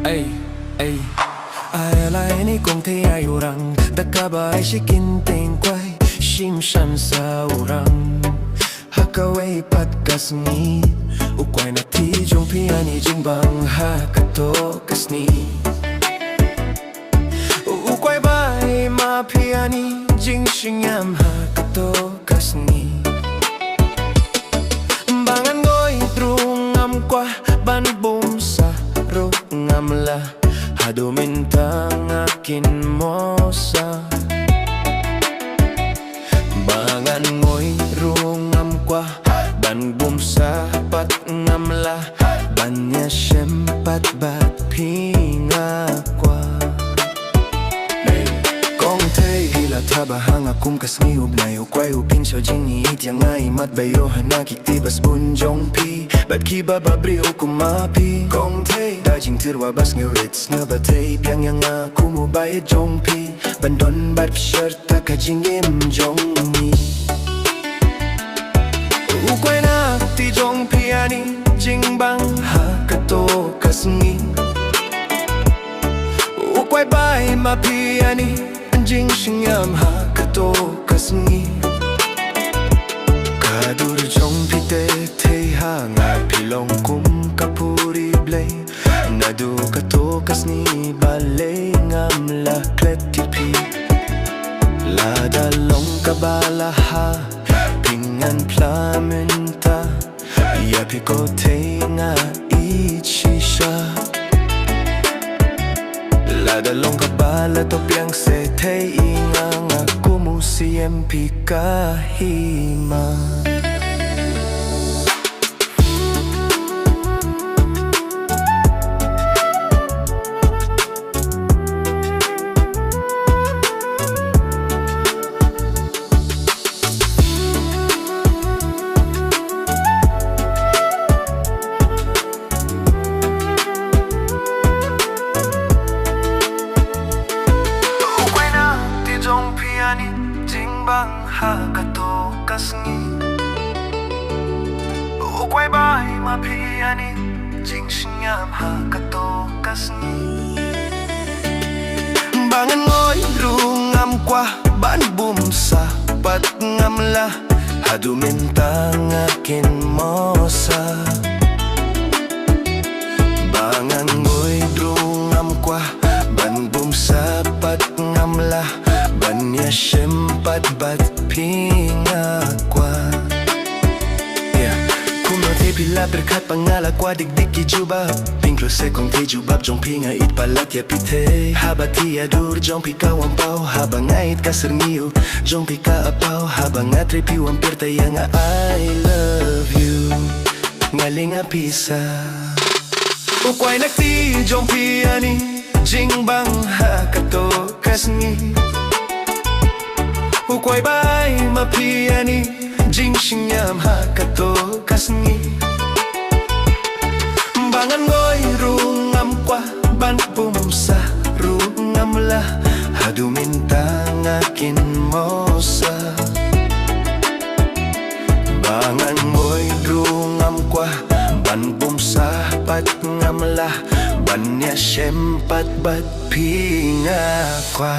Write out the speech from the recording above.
Ay, ay Ai lại ni kong thấy ai orang Dakaba ai shikin ting quay Shim shan sa orang Hakaway pat kasni Ukway na ti jong piani jing bang hakato kasni Ukway bay ma piani jing shingyam hakato kasni Bangan goy trung am kwa ban bum sa ro ngam la Hado mintang akin mosa Bangan ngoy rungam kwa ban bumsa pat ngamla Banya sempat bat pinga kwa Kong thay hila tabahang akum kasni ubnay Ukway upin siya jing iityang ay mat bayo hanakitibas bunjong pi Bat kiba babri o kumapi Kong thay dajing tirwa bas ngurits nga batay Piang yang aku mo bayad jong pi Bandon bat psyerta ka jing im jong mi Ukway na ti jong pi ani jing bang hakato kasngi Ukway bay ma pi ani jing shingyam hakato kasngi Kadur jong pi te te ha nga pilong kum kapuri blay Nadu kato kasni balay ngam la kletipi Lada long kabala ha pingan plamenta Yapi ko te nga ichisha Lada long kabala to piang se te ingang aku musiem pikahima Bang hakato kasngi Ukway bay ma piani jing shingyam hakato kasngi Bangan ngoy rungam kwa ban bumsa pat ngamla Hadu mintang akin mosa Bangan ngoy rungam kwa ban bumsa pat ngamla Banya sempat bat pinga kwa Kuno te pila berkat pangala kwa dik-dik ki jubab Pinglo se kong te jubab jong pinga it palat ya pite Habati adur jong pika wampaw Habang ait kaserngiyo jong pika apaw Habang atrepi wampir tayo nga I love you Ngaling apisa Ukway nakti jong piani jing bang hakato kasngi Ukway bay ma piani jing shingyam hakato kasngi Bangan ngoy rungam kwa ban bumsa rungam la Hadu mintang akin mosa Bangan ngoy rungam kwa ban bumsa pat ngam la Banya sempat bat pinga kwa